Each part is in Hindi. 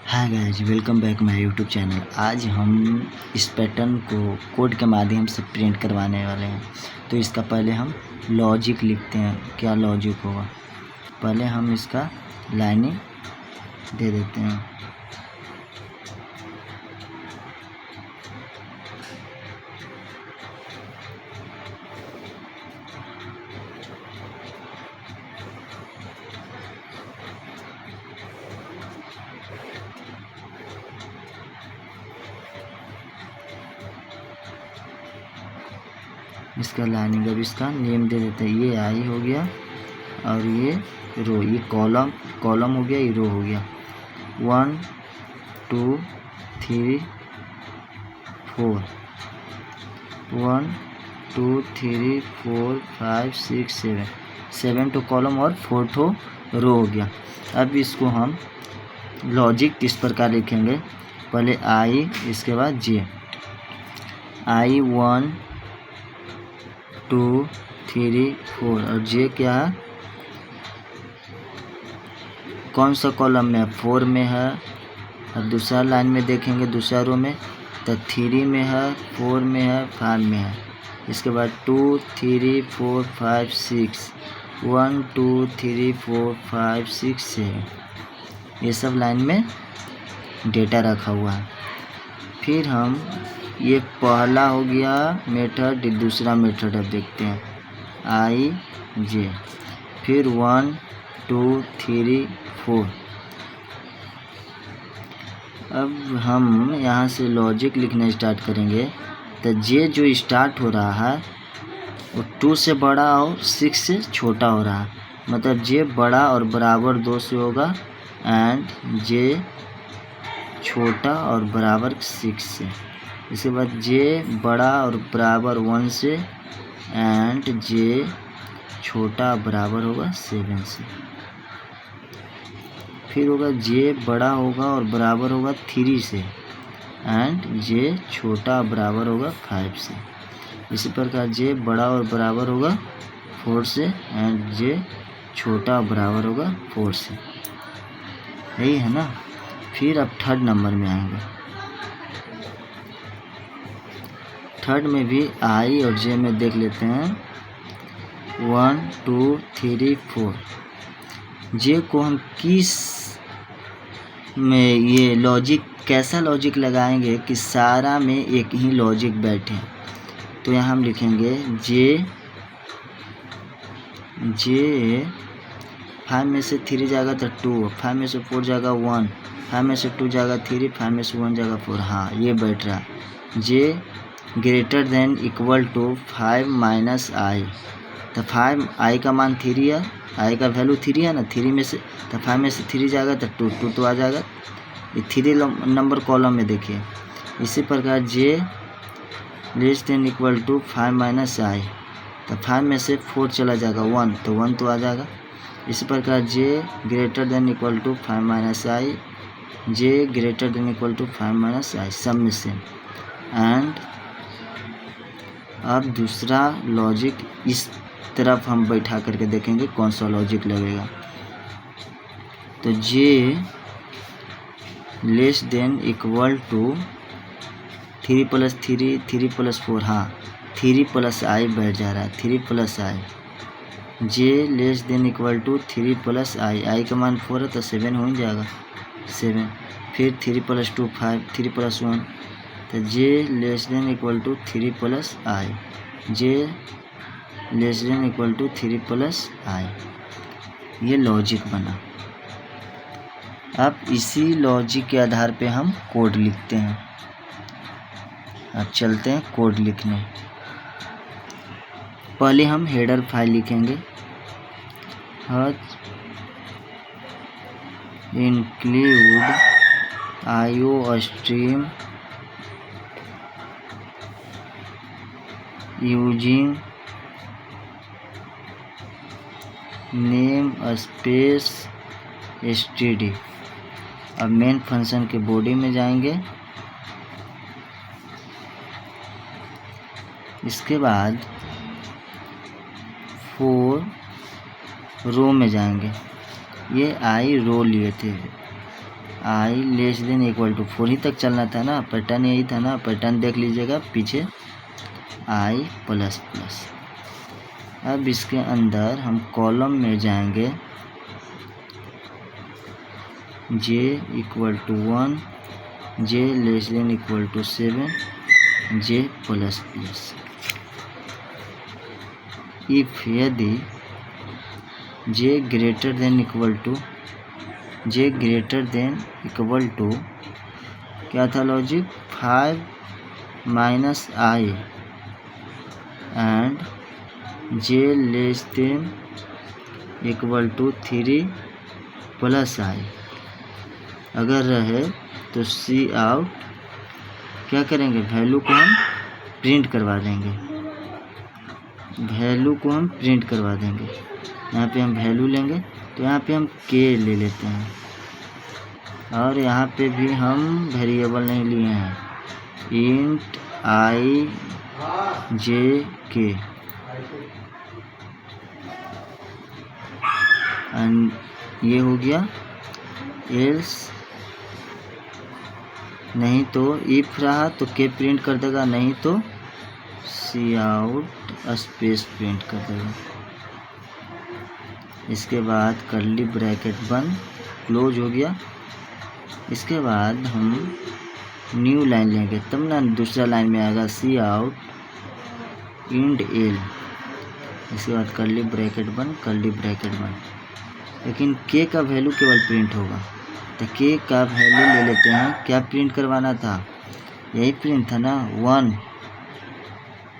Hi guys, welcome back my YouTube channel. आज हम इस पैटर्न को कोड के माध्यम से प्रिंट करवाने वाले हैं। तो इसका पहले हम लॉजिक लिखते हैं। क्या लॉजिक होगा, पहले हम इसका लाइनिंग दे देते हैं। इसका लाइनिंग, अब इसका नेम दे देते हैं। ये आई हो गया और ये रो, ये कॉलम हो गया, ये रो हो गया। 1 2 3 4 1 2 3 4 5 6 7 तो कॉलम और 4 तो रो हो गया। अब इसको हम लॉजिक किस प्रकार लिखेंगे, पहले आई, इसके बाद जे। आई 1 2 3 4 और जे क्या है, कौन सा कॉलम में है, 4 में है। अब दूसरा लाइन में देखेंगे, दूसरा रो में तो 3 में है, 4 में है, 5 में है। इसके बाद 2 3 4 5 6 1 2 3 4 5 6 7 ये सब लाइन में डेटा रखा हुआ है। फिर हम ये पहला हो गया मेथड, दूसरा मेथड अब देखते हैं। आई जे, फिर 1 2 3 4। अब हम यहाँ से लॉजिक लिखना स्टार्ट करेंगे। तो जे जो स्टार्ट हो रहा है वो 2 से बड़ा और 6 से छोटा हो रहा है, मतलब जे बड़ा और बराबर 2 से होगा एंड जे छोटा और बराबर 6 से। इसके बाद जे बड़ा और बराबर 1 से एंड जे छोटा बराबर होगा 7 से। फिर होगा जे बड़ा होगा और बराबर होगा 3 से एंड जे छोटा बराबर होगा 5 से। इसी प्रकार जे बड़ा और बराबर होगा 4 से एंड जे छोटा बराबर होगा 4 से। यही है ना। फिर अब थर्ड नंबर में आएंगे। थर्ड में भी आई और जे में देख लेते हैं। 1 2 3 4। जे को हम किस में ये लॉजिक, कैसा लॉजिक लगाएंगे कि सारा में एक ही लॉजिक बैठे। तो यहाँ हम लिखेंगे जे 5 में से 3 जाएगा तो 2, 5 में से 4 जाएगा 1, 5 में से 2 जाएगा 3, 5 में से 1 जाएगा 4। हाँ, ये बैठ रहा है। J greater than equal to 5 minus I. तो 5 आई का मान 3 है, आई का वैल्यू 3 है ना, 3 में से तो 5 में से 3 जाएगा तो 2 तो आ जाएगा। ये 3 नंबर कॉलम में देखिए। इसी प्रकार J less than equal to 5 minus I, तो 5 में से 4 चला जाएगा 1, तो 1 तो आ जाएगा। इसी प्रकार J greater than equal to 5 minus I, J greater than equal to 5 minus I, सब में से। एंड अब दूसरा लॉजिक इस तरफ हम बैठा करके देखेंगे कौन सा लॉजिक लगेगा। तो J less than equal to 3 + 3 3 + 4। हाँ, 3 + आई बैठ जा रहा है, 3 + I. J less than equal to 3 + आई, आई का मान 4 है तो 7 हो ही जाएगा, 7। फिर 3 + 2 5, 3 + 1 तो J less than equal to 3 + I, J less than equal to 3 + I. ये लॉजिक बना। अब इसी लॉजिक के आधार पे हम कोड लिखते हैं। अब चलते हैं कोड लिखने। पहले हम हेडर फाइल लिखेंगे। Include IOStream using namespace std। अब मेन फंक्शन के बॉडी में जाएंगे। इसके बाद 4 रो में जाएंगे। ये आई रो लिए थे, आई लेस देन इक्वल टू 4 ही तक चलना था ना, पैटर्न यही था ना, पैटर्न देख लीजिएगा पीछे, आई प्लस प्लस। अब इसके अंदर हम कॉलम में जाएंगे, J equal to 1, J less than equal to 7, J plus plus. If यदि J greater than equal to, J greater than equal to क्या था logic, 5 minus I and J less than equal to 3 plus I अगर रहे तो सी आउट क्या करेंगे, वैल्यू को हम प्रिंट करवा देंगे, वैल्यू को हम प्रिंट करवा देंगे। यहाँ पे हम वैल्यू लेंगे तो यहाँ पे हम के ले लेते हैं, और यहाँ पे भी हम वेरिएबल नहीं लिए हैं, इंट आई जे के, एंड ये हो गया। एल्स नहीं तो इफ रहा तो के प्रिंट कर देगा, नहीं तो सी आउट स्पेस प्रिंट कर देगा। इसके बाद कर्ली ब्रैकेट बंद, क्लोज हो गया। इसके बाद हम न्यू लाइन लेंगे तब ना दूसरा लाइन में आएगा, सी आउट इंड एल। इसके बाद कर्ली ब्रैकेट बंद, कर्ली ब्रैकेट बंद। लेकिन के का वैल्यू केवल प्रिंट होगा, तो के का वैल्यू ले लेते हैं। क्या प्रिंट करवाना था, यही प्रिंट था ना, 1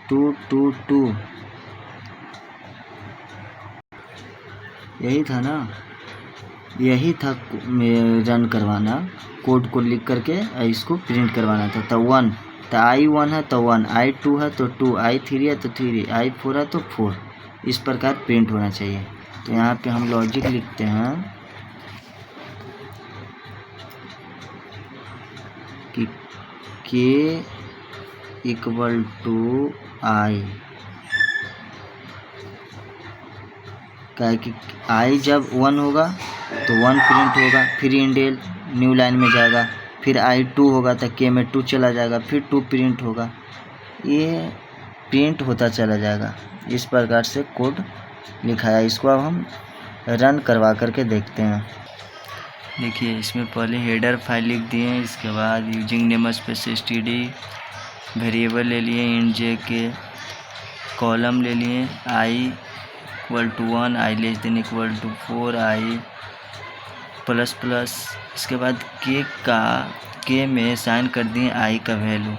2 2 2, यही था ना, यही था रन करवाना, कोड को लिख करके इसको प्रिंट करवाना था। तो 1, तो आई 1 है तो 1, आई 2 है तो 2, आई 3 है तो 3, आई 4 है तो 4, इस प्रकार प्रिंट होना चाहिए। तो यहाँ पे हम लॉजिक लिखते हैं कि के इक्वल टू आई, क्या कि आई जब 1 होगा तो 1 प्रिंट होगा, फिर इंडेल न्यू लाइन में जाएगा, फिर आई 2 होगा तो के में 2 चला जाएगा, फिर 2 प्रिंट होगा, ये प्रिंट होता चला जाएगा। इस प्रकार से कोड लिखा है। इसको अब हम रन करवा करके देखते हैं। देखिए इसमें पहले हेडर फाइल लिख दिए, इसके बाद using namespace std, variable ले लिए इंट जे के, कॉलम ले लिए I equal to 1, I less than equal to 4, I plus plus. इसके बाद के में साइन कर दिए आई का वैल्यू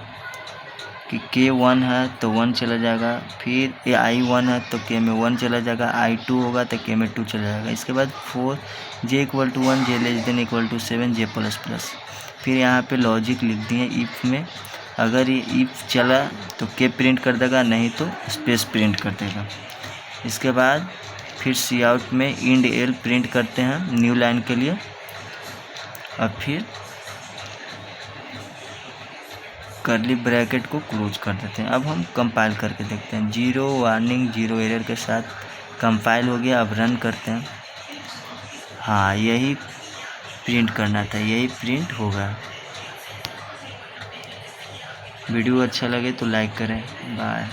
कि के 1 है तो 1 चला जाएगा, फिर ये आई 1 है तो के में 1 चला जाएगा, आई 2 होगा तो के में 2 चला जाएगा। इसके बाद 4, J equal to 1, J less than equal to 7, J plus plus. फिर यहाँ पे लॉजिक लिख दिए इफ़ में, अगर ये इफ़ चला तो के प्रिंट कर देगा, नहीं तो स्पेस प्रिंट कर देगा। इसके बाद फिर सी आउट में इंड एल प्रिंट करते हैं न्यू लाइन के लिए, और फिर कर्ली ब्रैकेट को क्लोज कर देते हैं। अब हम कंपाइल करके देखते हैं, 0 वार्निंग 0 एरर के साथ कंपाइल हो गया। अब रन करते हैं। हाँ यही प्रिंट करना था, यही प्रिंट होगा। वीडियो अच्छा लगे तो लाइक करें। बाय।